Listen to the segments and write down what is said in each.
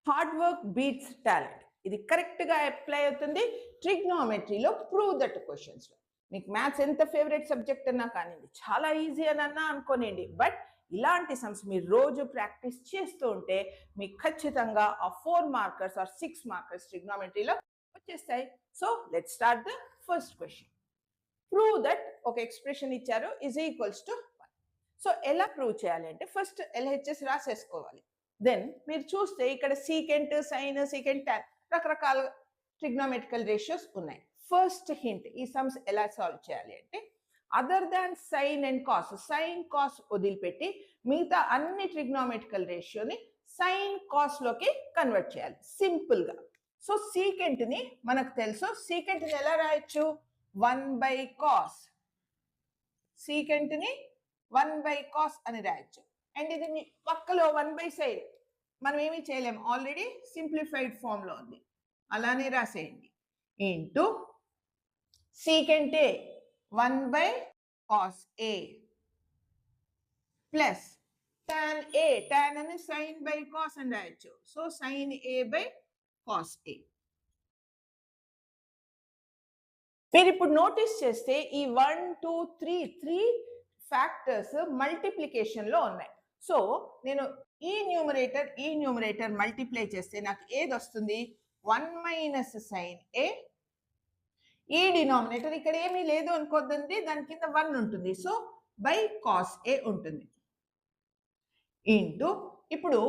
Hard work beats talent. ఇది కరెక్ట్గా apply అవుతుంది ట్రిగ్నోమెట్రీలో ప్రూవ్ దట్ క్వశ్చన్స్లో. మీకు మ్యాథ్స్ ఎంత ఫేవరెట్ సబ్జెక్ట్ అన్నా కానివ్వండి, చాలా ఈజీ అని అన్నా అనుకోనండి, బట్ ఇలాంటి సమ్స్ మీరు రోజు ప్రాక్టీస్ చేస్తూ ఉంటే మీకు ఖచ్చితంగా ఆ 4 మార్కర్స్ ఆర్ 6 మార్కర్స్ ట్రిగ్నోమెట్రీలో వచ్చేస్తాయి. So let's start the first question. Prove that ఒక ఎక్స్ప్రెషన్ ఇచ్చారు ఈజ్ ఈక్వల్స్ టు 1. సో ఎలా ప్రూవ్ చేయాలి అంటే ఫస్ట్ ఎల్హెచ్ఎస్ రాసేసుకోవాలి. దెన్ మీరు చూస్తే ఇక్కడ సీకెంట్, సైన్, సీకెంట్, టాన్ రకరకాల ట్రిగ్నోమెట్రికల్ రేషియోస్ ఉన్నాయి. ఫస్ట్ హింట్, ఈ సమ్స్ ఎలా సాల్వ్ చేయాలి అంటే other than sine and cos, sine cos వదిలిపెట్టి మిగతా అన్ని ట్రిగ్నోమెట్రికల్ రేషియోని సైన్ కాస్ లోకి కన్వర్ట్ చేయాలి సింపుల్ గా. సో సీకెంట్ ని మనకు తెలుసు, సీకెంట్ ని ఎలా రాయొచ్చు, 1/cos. సీకెంట్ ని 1/cos అని రాయొచ్చు. అండ్ ఇది పక్కలో 1/sin మనం ఏమీ చేయలేము, ఆల్రెడీ సింప్లిఫైడ్ ఫామ్ లో ఉంది, అలానే రాసేయండి. Into secant A 1/cos A plus tan A, tan అని sin/cos అని రాయొచ్చు. So sin A/cos A. మీరు ఇప్పుడు నోటీస్ చేస్తే ఈ 1, 2, 3 ఫ్యాక్టర్స్ మల్టిప్లికేషన్ లో ఉన్నాయి. సో నేను ఈ న్యూమరేటర్ మల్టిప్లై చేస్తే నాకు ఏది వస్తుంది, 1 - sin A. ఈ డినామినేటర్ ఇక్కడ ఏమీ లేదు అనుకోద్దండి, దాని కింద 1 ఉంటుంది, సో బై cos A ఉంటుంది. ఇంటూ ఇప్పుడు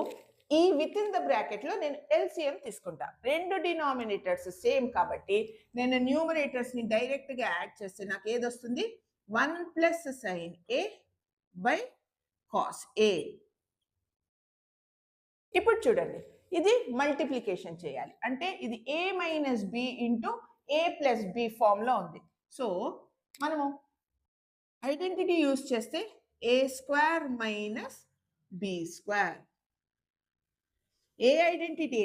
ఈ విత్ ఇన్ ద బ్రాకెట్ లో నేను ఎల్సిఎం తీసుకుంటా. రెండు డినామినేటర్స్ సేమ్ కాబట్టి నేను న్యూమరేటర్స్ ని డైరెక్ట్ గా యాడ్ చేస్తే నాకు ఏది వస్తుంది, 1 + sin A by cos A. ఇప్పుడు చూడండి, ఇది మల్టిప్లికేషన్ చేయాలి అంటే ఇది A - B into A + B form లో ఉంది. సో మనము ఐడెంటిటీ యూజ్ చేస్తే A² - B². A identity,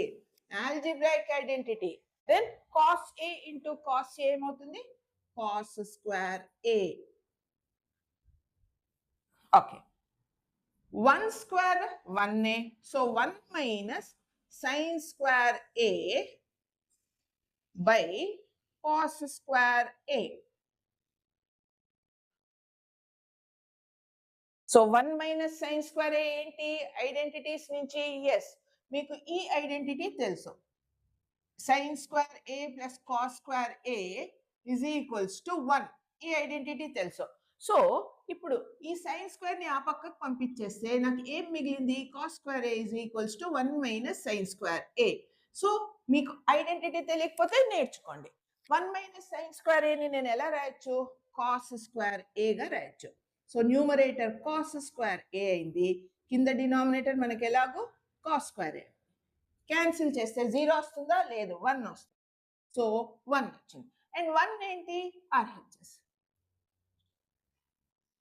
algebraic identity. Then cos A into cos A ఏమవుతుంది, cos²A. Okay, 1² 1A, so 1 - sin² A by cos² A. So 1 - sin² A ఏంటి, identities నుంచి yes మీకు ఈ identity తెలుసు, sin² A plus cos² A is equals to 1. ఈ identity తెలుసు. So ఇప్పుడు ఈ sin² ని ఆ పక్కకు పంపించేస్తే నాకు ఏం మిగిలింది, cos² A is equals to 1 - sin² A. So మీకు ఐడెంటిటీ తెలియకపోతే నేర్చుకోండి. 1 - sin² A ని నేను ఎలా రాయొచ్చు, cos² A గా రాయొచ్చు. సో న్యూమరేటర్ cos² A అయింది, కింద డినామినేటర్ మనకి ఎలాగో cos²A. క్యాన్సిల్ చేస్తే 0 వస్తుందా, లేదు, 1 వస్తుంది. సో 1 వచ్చింది. అండ్ 1 ఏంటి, ఆర్హెచ్ఎస్.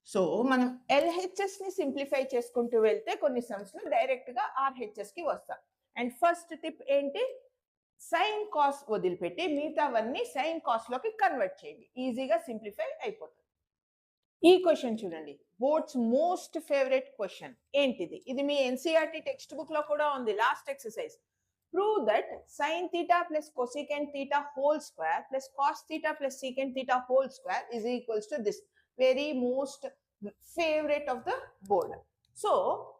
సో మనం ఎల్హెచ్ఎస్ ని సింప్లిఫై చేసుకుంటూ వెళ్తే కొన్ని సమ్స్ లో డైరెక్ట్ గా ఆర్హెచ్ఎస్ కి వస్తాం. అండ్ ఫస్ట్ టిప్ ఏంటి, సైన్ కాస్ వదిలిపెట్టి మిగతావన్నీ సైన్ కాస్ లోకి కన్వర్ట్ చేయండి, ఈజీగా సింప్లిఫై అయిపోతుంది. ఈ క్వశ్చన్ చూడండి, బోర్డ్స్ మోస్ట్ ఫేవరెట్ క్వశ్చన్. ఏంటిది, ఇది మీ ఎన్సీఆర్టీ టెక్స్ట్ బుక్ లో కూడా ఉంది, last exercise. Prove that sin theta plus cosecant theta whole square plus cos theta plus secant theta whole square is equals to this. Very most favorite of the board. So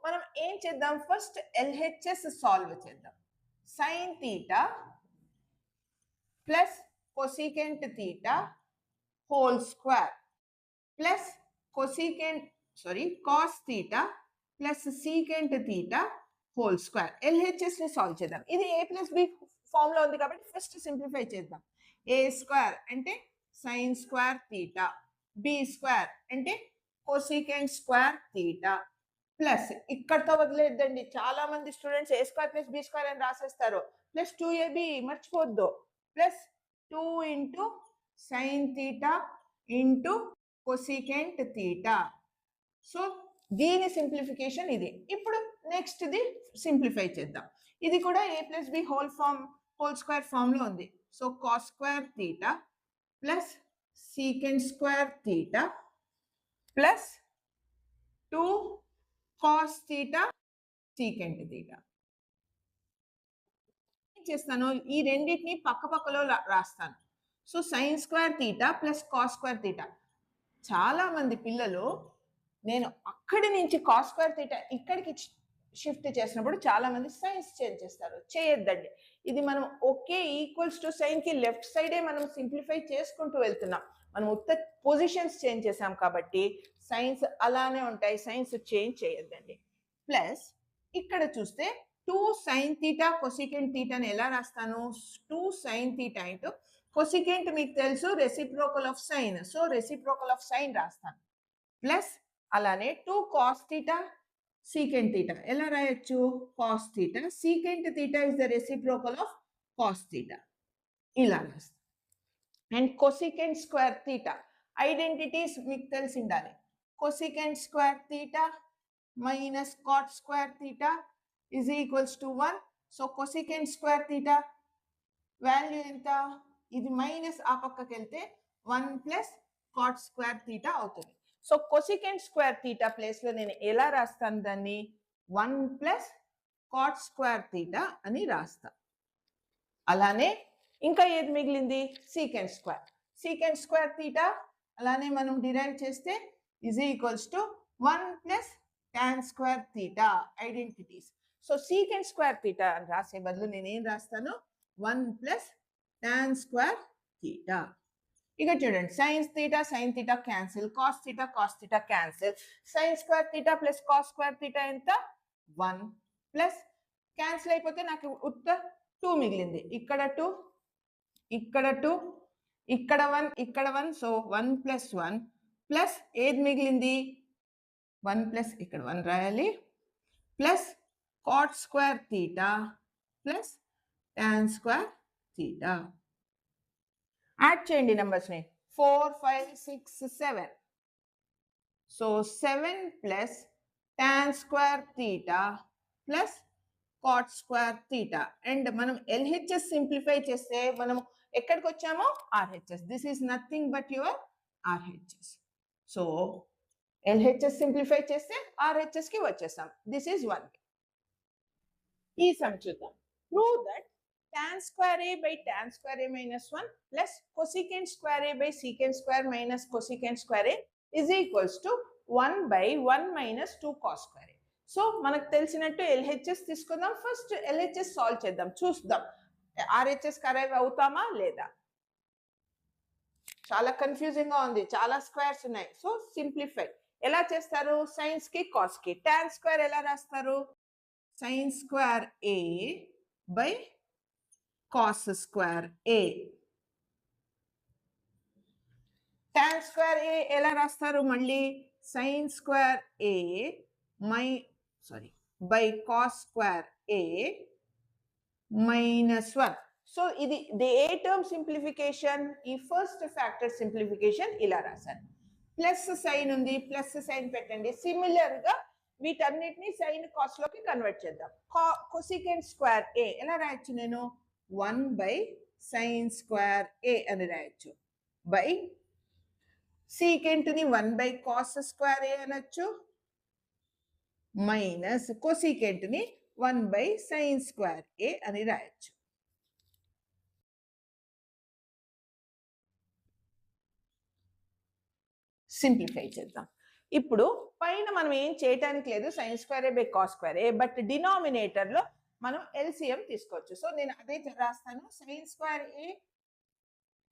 మనం ఏం చేద్దాం, first LHS solve చేద్దాం. sin theta plus cosecant theta whole square plus cos theta plus secant theta whole square. LHS ని solve చేద్దాం. ఇది A+B form లో ఉంది కాబట్టి ఫస్ట్ సింప్లిఫై చేద్దాం. A² అంటే sin² θ, B² అంటే cosecant² θ ప్లస్ ఇక్కడతో వదిలేద్దండి, చాలా మంది స్టూడెంట్స్ A² + B² అని రాసేస్తారు, ప్లస్ 2AB మర్చిపోద్దు, ప్లస్ 2 ఇంటూ sin θ ఇంటూ cosecant θ. సో దీని సింప్లిఫికేషన్ ఇది. ఇప్పుడు నెక్స్ట్ ది సింప్లిఫై చేద్దాం. ఇది కూడా A+B హోల్ స్క్వేర్ ఫామ్ లో ఉంది. So cos² θ plus secant² θ plus 2 cos θ secant θ. చేస్తాను, ఈ రెండింటిని పక్కపక్కలో రాస్తాను. So sine square theta plus cos square theta. చాలా మంది పిల్లలు నేను అక్కడి నుంచి కాస్ స్క్వేర్ తీటా ఇక్కడికి షిఫ్ట్ చేసినప్పుడు చాలా మంది సైన్స్ చేంజ్ చేస్తారు. చేయొద్దండి. ఇది మనం ఒకే ఈక్వల్స్ టు సైన్ కి లెఫ్ట్ సైడే మనం సింప్లిఫై చేసుకుంటూ వెళ్తున్నాం. మనం ఉత్త పొజిషన్స్ చేంజ్ చేసాం కాబట్టి సైన్స్ అలానే ఉంటాయి. సైన్స్ చేంజ్ చేయొద్దండి. ప్లస్ ఇక్కడ చూస్తే 2 sin theta cosecant theta ని ఎలా రాస్తాను? 2 sin theta ఇంటూ cosecant మీకు తెలుసు reciprocal of sine. So reciprocal of sine రాస్తాను. ప్లస్ అలానే 2 cos theta secant theta ఎలా రాయొచ్చు? cos theta secant theta is the reciprocal of cos theta. ఇలా రాస్తాను. And cosecant square theta identities మీకు తెలిసి ఉండాలి. cosecant square theta minus cot square theta is equals to 1. So cosecant square theta value ఎంత? ఇది minus ఆ పక్కకి వెళ్తే 1 ప్లస్ cot square theta అవుతుంది. So cosecant square theta place లో నేను ఎలా రాస్తాను దాన్ని? 1 ప్లస్ cot square theta అని రాస్తా. అలానే ఇంకా ఏది మిగిలింది? secant square. secant square theta అలానే మనం డిరైవ్ చేస్తే is equals to 1 plus tan square theta identities. So secant square theta అని రాసే బదులు నేను ఏం రాస్తాను? 1 ప్లస్ tan square theta. ఇక చూడండి, science theta sine theta cancel, cos theta cos theta cancel. Sine square theta plus cos square theta ఎంత? 1 plus cancel అయిపోతే నాకు ఉత్త 2 మిగిలింది. ఇక్కడ 2, ఇక్కడ 2, ఇక్కడ 1, ఇక్కడ 1. సో 1 ప్లస్ 1 ప్లస్ ఏది మిగిలింది? 1 ప్లస్ ఇక్కడ 1 రాయాలి plus cot square theta plus tan square theta. Add చేయండి నెంబర్స్ ని. 4, 5, 6, 7. So 7 plus tan square theta plus cot square theta. And మనం LHS సింప్లిఫై చేస్తే మనం ఎక్కడికి వచ్చామో RHS. This is nothing but your RHS. So LHS simplify చేస్తే RHS కి వచ్చేసాం. This is 1. ఈ సమ్ చూద్దాం. Prove that tan square a by tan square a minus 1 plus cosecant square a by secant square minus cosecant square a is equals to 1 by 1 minus 2 cos square a. So మనకు తెలిసినట్టు LHS తీసుకుందాం. First LHS solve చేద్దాం, చూద్దాం RHS కరైవ్ అవుతామా లేదా. చాలా confusing గా ఉంది, చాలా స్క్వేర్స్ ఉన్నాయి. సో సింప్లిఫై ఎలా చేస్తారు? సైన్స్ కి కాస్ కి. tan స్క్వేర్ ఎలా రాస్తారు? sin square a by cos square a. tan square a ఎలా రాస్తారు? మళ్ళీ sin square a by cos square a minus 1. So ఇది ది ఏ టర్మ్ సింప్లిఫికేషన్. ఈ ఫస్ట్ ఫ్యాక్టర్ సింప్లిఫికేషన్ ఇలా రాశాను. ప్లస్ సైన్ ఉంది, ప్లస్ సైన్ పెట్టండి. సిమిలర్ గా వీటన్నిటిని సైన్ కాస్ లోకి కన్వర్ట్ చేద్దాం. cosecant square a ఎలా రాయొచ్చు? నేను 1 by sin square a అని రాయొచ్చు. బై secant ని 1 by cos square a అనొచ్చు. మైనస్ cosecant ని 1 by sin square a అని రాయొచ్చు. సింప్లిఫై చేద్దాం. ఇప్పుడు పైన మనం ఏం చేయటానికి లేదు, sin square a by cos square a, but denominator లో మనం LCM తీసుకోవచ్చు. సో నేను అదే రాస్తాను. sin square a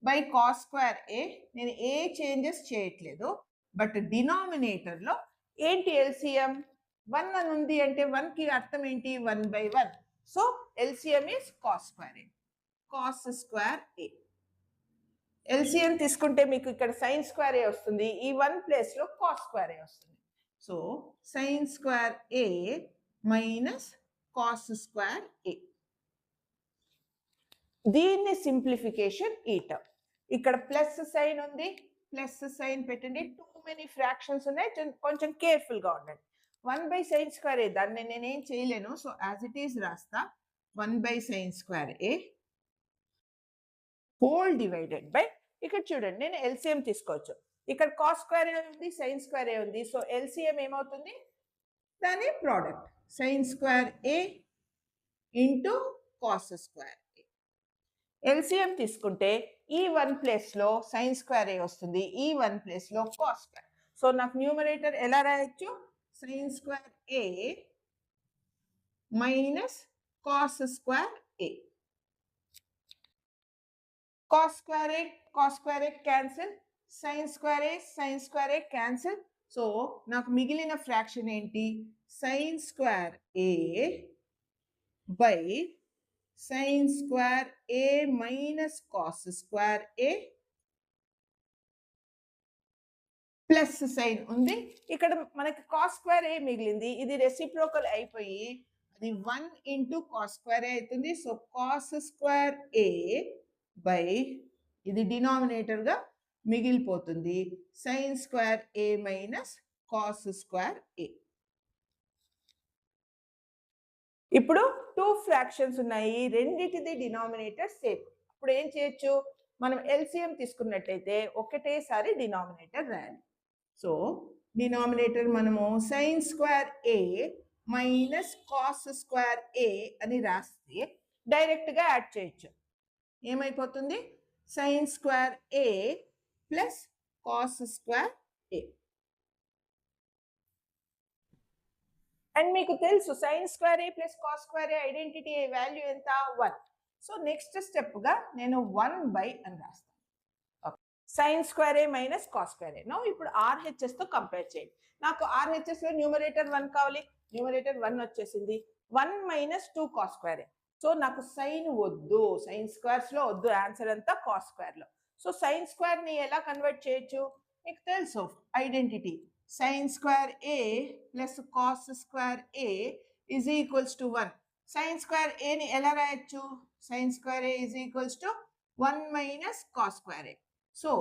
by cos square a. నేను ఏ చేంజెస్ చేయట్లేదు, బట్ డినామినేటర్ లో ఏంటి LCM? 1 అని ఉంది అంటే 1 కి అర్థం ఏంటి? 1 by 1. So LCM is cos square a. cos square a. LCM తీసుకుంటే మీకు ఇక్కడ sin square a వస్తుంది. ఈ 1 ప్లేస్ లో cos square a వస్తుంది. So sin square a minus cos square a. దీన్ని సింప్లిఫికేషన్ ఈ టర్మ్. ఇక్కడ ప్లస్ సైన్ ఉంది, ప్లస్ సైన్ పెట్టండి. టూ మెనీ ఫ్రాక్షన్స్ ఉన్నాయి, కొంచెం కేర్ఫుల్ గా ఉండండి. 1 by sin square a దాన్ని నేనేం చేయలేను. సో యాజ్ ఇట్ ఈస్ రాస్తా. 1 by sin square a whole divided by, ఇక్కడ చూడండి నేను LCM తీసుకోవచ్చు. ఇక్కడ cos square a ఉంది, sin square a ఉంది. సో LCM ఏమవుతుంది? దాని product sin square a into cos square LCM తీసుకుంటే ఈ 1 ప్లేస్లో సైన్ స్క్వేర్ ఏ వస్తుంది, ఈ 1 ప్లేస్లో కాస్ స్క్వేర్. సో నాకు న్యూమరేటర్ ఎలా రాయొచ్చు, సైన్ స్క్వేర్ ఏ మైనస్ కాస్ స్క్వేర్ ఏ. కాస్ స్క్వేర్ ఏ క్యాన్సిల్, సైన్ స్క్వేర్ ఏ క్యాన్సిల్. సో నాకు మిగిలిన ఫ్రాక్షన్ ఏంటి, sine square A by sine square A minus cos square A plus sign ఉంది. ఇక్కడ మనకి కాస్ స్క్వేర్ ఏ మిగిలింది, ఇది రెసిప్రోకల్ అయిపోయి అది 1 ఇంటూ కాస్ స్క్వేర్ ఏ అవుతుంది. So cos square A by ఇది డినామినేటర్గా మిగిలిపోతుంది సైన్ స్క్వేర్ ఏ మైనస్ కాస్ స్క్వేర్ ఏ. ఇప్పుడు 2 ఫ్రాక్షన్స్ ఉన్నాయి, రెండిటిది డినామినేటర్ సేమ్. అప్పుడు ఏం చేయొచ్చు, మనం ఎల్సిఎం తీసుకున్నట్లయితే ఒకటేసారి డినామినేటర్ రాయాలి. సో డినామినేటర్ మనము సైన్ స్క్వేర్ ఏ మైనస్ కాస్ స్క్వేర్ ఏ అని రాస్తే డైరెక్ట్గా యాడ్ చేయొచ్చు. ఏమైపోతుంది, sine square A plus cos square A. And మీకు తెలుసు సైన్ స్క్వేర్ ఏ ప్లస్ కాస్ స్క్వేర్ ఏ ఐడెంటిటీ వాల్యూ ఎంత, 1. సో నెక్స్ట్ స్టెప్గా నేను 1 అని రాస్తాను. సైన్ స్క్వేర్ ఏ మైనస్ కాస్ స్క్వేర్ ఏ. నో ఇప్పుడు ఆర్హెచ్ఎస్తో కంపేర్ చేయండి. నాకు ఆర్హెచ్ఎస్లో న్యూమరేటర్ 1 కావాలి, న్యూమరేటర్ 1 వచ్చేసింది. 1 మైనస్ 2 కాస్ స్క్వేర్ ఏ. సో నాకు సైన్ వద్దు, సైన్ స్క్వేర్స్లో వద్దు, ఆన్సర్ అంతా కాస్ స్క్వేర్లో. సో సైన్ స్క్వేర్ని ఎలా కన్వర్ట్ చేయొచ్చు, మీకు తెలుసు identity, sine square A plus cos square A is equals to 1. Sine square ఏని ఎలా రాయొచ్చు, sine square A is equals to 1 minus cos square A. So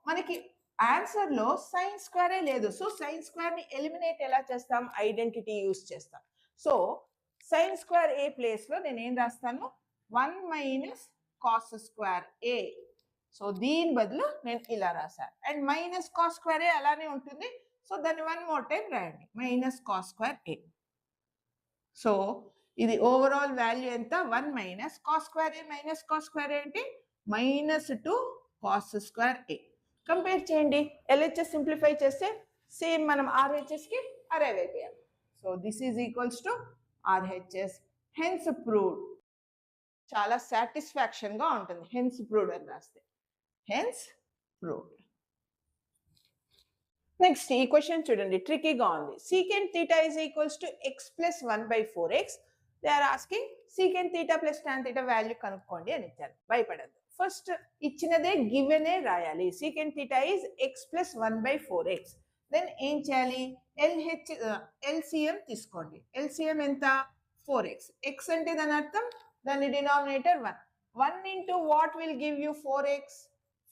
మనకి ఆన్సర్లో సైన్ స్క్వేర్ ఏ లేదు. సో సైన్ స్క్వేర్ని ఎలిమినేట్ ఎలా చేస్తాం, ఐడెంటిటీ యూజ్ చేస్తాం. So sine square ఏ ప్లేస్లో నేను ఏం రాస్తాను, 1 మైనస్ కాస్ స్క్వేర్ ఏ. సో దీని బదులు నేను ఇలా రాశాను. అండ్ మైనస్ కాస్ స్క్వేర్ ఏ అలానే ఉంటుంది. సో దాన్ని 1 మోర్ టైం రాయండి, మైనస్ కాస్ స్క్వేర్ ఏ. సో ఇది ఓవరాల్ వాల్యూ ఎంత, 1 మైనస్ కాస్ స్క్వేర్ ఏ మైనస్ కాస్ స్క్వేర్ ఏ అంటే -2 కాస్ స్క్వేర్ ఏ. కంపేర్ చేయండి, ఎల్హెచ్ఎస్ సింప్లిఫై చేస్తే సేమ్ మనం ఆర్హెచ్ఎస్కి అరైవ్ అయిపోయాం. So this is equals to RHS, hence proved. చాలా సాటిస్ఫాక్షన్గా ఉంటుంది హెన్స్ ప్రూవ్డ్ అని రాస్తే, హెన్స్ ప్రూవ్డ్. నెక్స్ట్ ఈ క్వశ్చన్ చూడండి, ట్రికీగా ఉంది. Secant theta is equals to x plus 1/4x. They are asking secant theta plus tan theta value కనుక్కోండి అని ఇచ్చారు. భయపడద్దు, ఫస్ట్ ఇచ్చినదే గివెనే రాయాలి. Secant theta is x plus 1/4x. Then ఏం చేయాలి, ఎల్సిఎం తీసుకోండి. ఎల్సిఎం ఎంత, 4x. ఎక్స్ అంటే దాని అర్థం దాని denominator 1. 1 into what will give you 4x,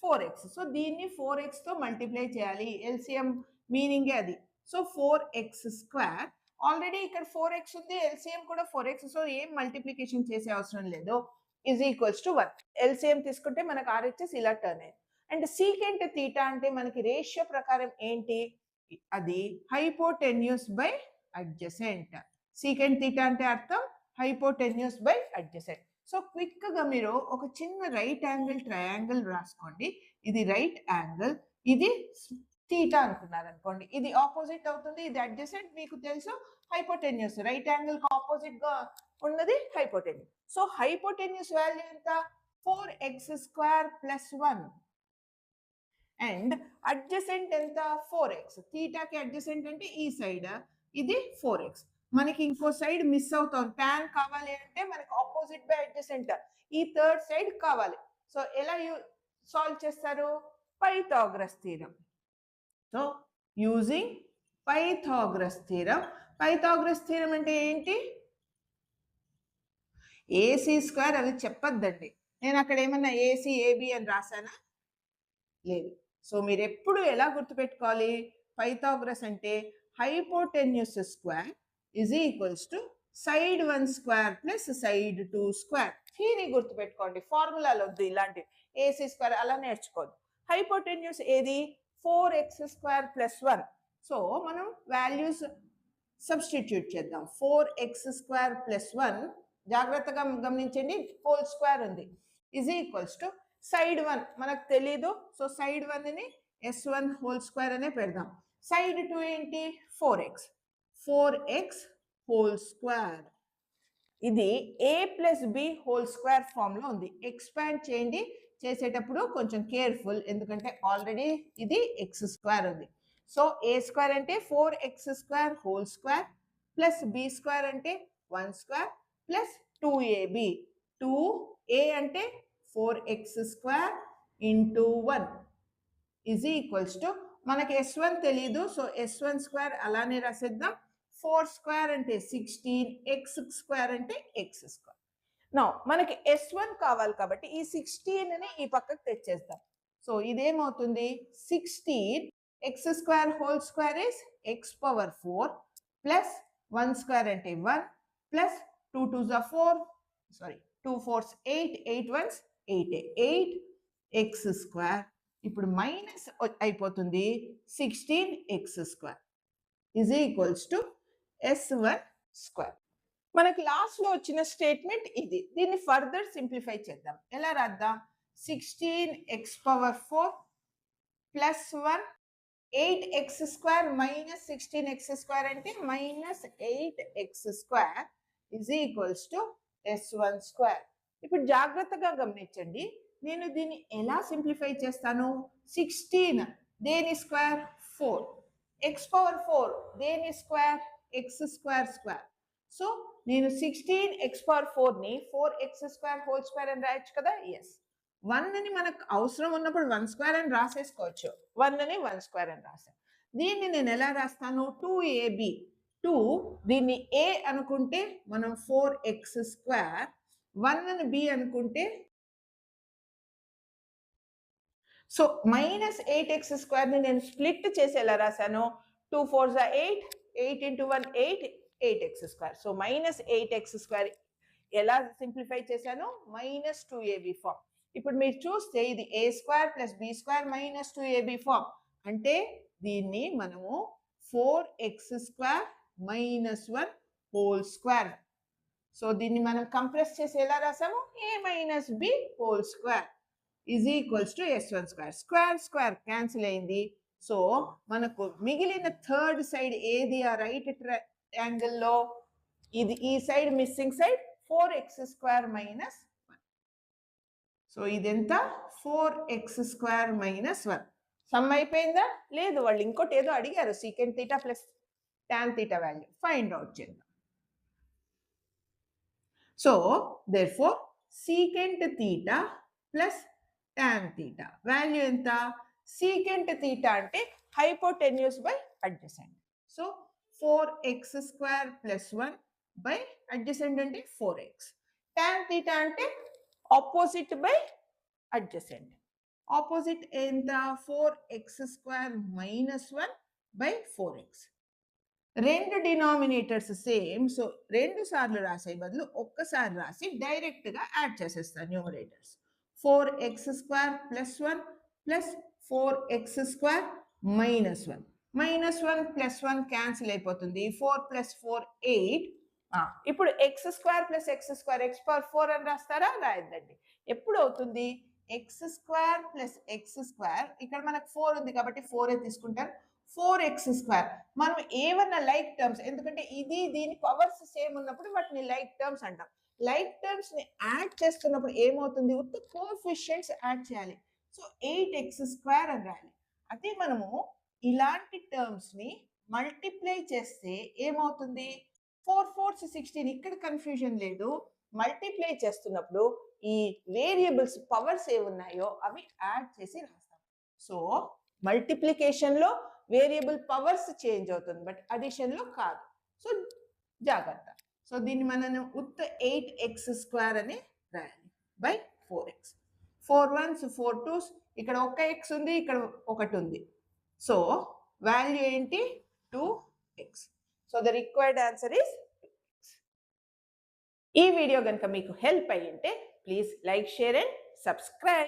4x. So దీన్ని 4xతో మల్టిప్లై చేయాలి, ఎల్సిఎం మీనింగే అది. సో 4x స్క్వేర్, ఆల్రెడీ ఇక్కడ 4x ఉంది, ఎల్సిఎం కూడా 4x. సో ఏం మల్టిప్లికేషన్ చేసే అవసరం లేదు, ఈజ్ ఈక్వల్స్ టు 1. ఎల్సిఎం తీసుకుంటే మనకు ఆర్హెచ్ఎస్ ఇలా టర్న్ అయ్యింది. అండ్ సీకెంట్ థీటా అంటే మనకి రేషియో ప్రకారం ఏంటి, అది hypotenuse by adjacent. Secant theta అంటే అర్థం హైపోటెన్యూస్ బై అడ్జసెంట్. సో క్విక్గా మీరు ఒక చిన్న రైట్ యాంగిల్ ట్రయాంగిల్ రాసుకోండి. ఇది రైట్ యాంగిల్, ఇది థీటా అనుకున్నారు అనుకోండి, ఇది ఆపోజిట్ అవుతుంది, ఇది అడ్జసెంట్. మీకు తెలుసు హైపోటెన్యూస్, రైట్ యాంగిల్కి ఆపోజిట్గా ఉన్నది హైపోటెన్యూస్. సో హైపోటెన్యూస్ వాల్యూ ఎంత, 4x square plus 1. And adjacent ఎంత, 4x. థీటాకి అడ్జసెంట్ అంటే ఈ సైడ్, ఇది 4x. మనకి ఇంకో సైడ్ మిస్ అవుతాం, tan కావాలి అంటే మనకి ఆపోజిట్ బై అడ్జసెంట్, ఈ థర్డ్ సైడ్ కావాలి. సో ఎలా సాల్వ్ చేస్తారు, Pythagoras theorem. So using Pythagoras theorem. Pythagoras theorem అంటే ఏంటి, ఏసీ స్క్వేర్ అది చెప్పొద్దండి. నేను అక్కడ ఏమన్నా ఏసీ ఏబి అని రాసానా, లేదు. సో మీరు ఎప్పుడు ఎలా గుర్తుపెట్టుకోవాలి, పైథాగరస్ అంటే hypotenuse square is equals to side 1 square plus side 2 square. Theory గుర్తుపెట్టుకోండి, ఫార్ములాలు వద్దు, ఇలాంటి ఏసీ స్క్వేర్ అలా నేర్చుకోవద్దు. హైపోటెన్యూస్ ఏది, 4x స్క్వేర్ ప్లస్ 1. సో మనం వాల్యూస్ సబ్స్టిట్యూట్ చేద్దాం. 4x స్క్వేర్ ప్లస్ 1, జాగ్రత్తగా గమనించండి, హోల్ స్క్వేర్ ఉంది. ఈజ్ ఈక్వల్స్ టు సైడ్ 1 మనకు తెలీదు, సో సైడ్ 1ని s1 హోల్ స్క్వేర్ అనే పెడదాం. సైడ్ 2 ఏంటి 4x హోల్ స్క్వేర్. ఇది a plus b whole square ఫామ్లో ఉంది. ఎక్స్పాండ్ చేయండి, చేసేటప్పుడు కొంచెం కేర్ఫుల్, ఎందుకంటే ఆల్రెడీ ఇది ఎక్స్ స్క్వేర్ ఉంది. సో ఏ స్క్వేర్ అంటే 4x square whole square plus b square అంటే 1 స్క్వేర్ ప్లస్ 2ab. 2a అంటే 4x square into 1 is equals to మనకి s1 తెలీదు, సో s1 స్క్వేర్ అలానే రాసేద్దాం. 4 స్క్వేర్ అంటే 16, x స్క్వేర్ అంటే x స్క్వేర్. నౌ మనకి s1 కావాలి కాబట్టి ఈ 16ని ఈ పక్కకు తెచ్చేద్దాం. సో ఇదేమవుతుంది 16 x square whole square is x power 4 plus 1 square అంటే 1 plus 2 2s are 4, sorry 2 4s 8, 8 1s 8, 8x square. ఇప్పుడు మైనస్ అయిపోతుంది 16x square is equals to s1 square. మనకి లాస్ట్ లో వచ్చిన స్టేట్మెంట్ ఇది. దీన్ని ఫర్దర్ సింప్లిఫై చేద్దాం. ఎలా రాద్దాం? 16x power 4 plus 1 8x square minus 16x square అంటే minus 8x square is equals to s1 square. ఇప్పుడు జాగ్రత్తగా గమనించండి, నేను దీన్ని ఎలా సింప్లిఫై చేస్తాను? 16 దేని స్క్వేర్ 4, x పవర్ 4 దేని square x square square. So నేను 16x పవర్ 4ని 4x స్క్వేర్ హోల్ స్క్వేర్ అని రాయొచ్చు కదా. ఎస్, 1ని మనకు అవసరం ఉన్నప్పుడు 1 స్క్వేర్ అని రాసేసుకోవచ్చు. 1ని 1 స్క్వేర్ అని రాసాను. దీన్ని నేను ఎలా రాస్తాను? 2ab. 2 దీన్ని a అనుకుంటే మనం 4x స్క్వేర్, 1ని b అనుకుంటే సో మైనస్ 8x స్క్వేర్ని నేను స్ప్లిట్ చేసి ఎలా రాశాను? 2 4s are 8, 8 into 1 8, 8x square. So minus 8x square ఎలా సింప్లిఫై చేశాను? Minus 2ab form. ఇప్పుడు మీరు చూస్తే ఇది a square plus b square minus 2ab form. అంటే దీన్ని మనము 4x square minus 1 whole square. So దీన్ని మనం కంప్రెస్ చేసి ఎలా రాసాము? a minus b whole square is equals to s1 square. Square square cancel అయింది. సో మనకు మిగిలిన థర్డ్ సైడ్ ఏది? ఆ రైట్ యాంగిల్లో ఇది, ఈ side missing side 4x square minus 1. So ఇదెంత? 4x square minus 1. సమ్ అయిపోయిందా? లేదు, వాళ్ళు ఇంకోటి ఏదో అడిగారు, secant theta plus tan theta value find out చేద్దాం. So therefore secant theta plus tan theta value ఎంత? సీకెంట్ తీటా అంటే hypotenuse by adjacent. So 4x square plus 1 by adjacent అంటే 4x. టాన్ తీటా అంటే ఆపోజిట్ బై అడ్జసెంట్. ఆపోజిట్ ఎంత? 4x square minus 1 by 4x. రెండు denominators same, so 2 సార్లు రాసే బదులు ఒక్కసారి రాసి డైరెక్ట్గా యాడ్ చేసేస్తాను numerators. 4x square plus 1 plus 4x square minus 1. Minus 1 plus 1 cancel అయిపోతుంది. 4 ప్లస్ 4 8. ఇప్పుడు x square plus x square x power 4 అని రాస్తారా? రాయద్దండి. ఎప్పుడు అవుతుంది? x square plus x square, ఇక్కడ మనకు 4 ఉంది కాబట్టి 4 తీసుకుంటాను. 4x స్క్వేర్ మనం ఏమన్నా లైక్ టర్మ్స్, ఎందుకంటే ఇది దీని పవర్స్ సేమ్ ఉన్నప్పుడు వాటిని లైక్ టర్మ్స్ అంటాం. లైక్ టర్మ్స్ ని యాడ్ చేస్తున్నప్పుడు ఏమవుతుంది? ఉత్త కోఎఫిషియెంట్స్ యాడ్ చేయాలి. సో 8x స్క్వేర్ అని రాయాలి. అదే మనము ఇలాంటి టర్మ్స్ ని మల్టిప్లై చేస్తే ఏమవుతుంది? 4 4s 16. ఇక్కడ కన్ఫ్యూజన్ లేదు. మల్టిప్లై చేస్తున్నప్పుడు ఈ వేరియబుల్స్ పవర్స్ ఏమున్నాయో అవి యాడ్ చేసి రాస్తాం. సో మల్టిప్లికేషన్ లో వేరియబుల్ పవర్స్ చేంజ్ అవుతుంది, బట్ అడిషన్ లో కాదు. సో జాగ్రత్త. సో దీన్ని మనం ఉత్త 8x స్క్వేర్ అని రాయాలి బై 4x. 4 1s 4 2s, ఇక్కడ ఒక x ఉంది, ఇక్కడ ఒకటి ఉంది. సో వాల్యూ ఏంటి? 2x. So the required answer is 2x. ఈ వీడియో కనుక మీకు హెల్ప్ అయ్యింటే please like, share and subscribe.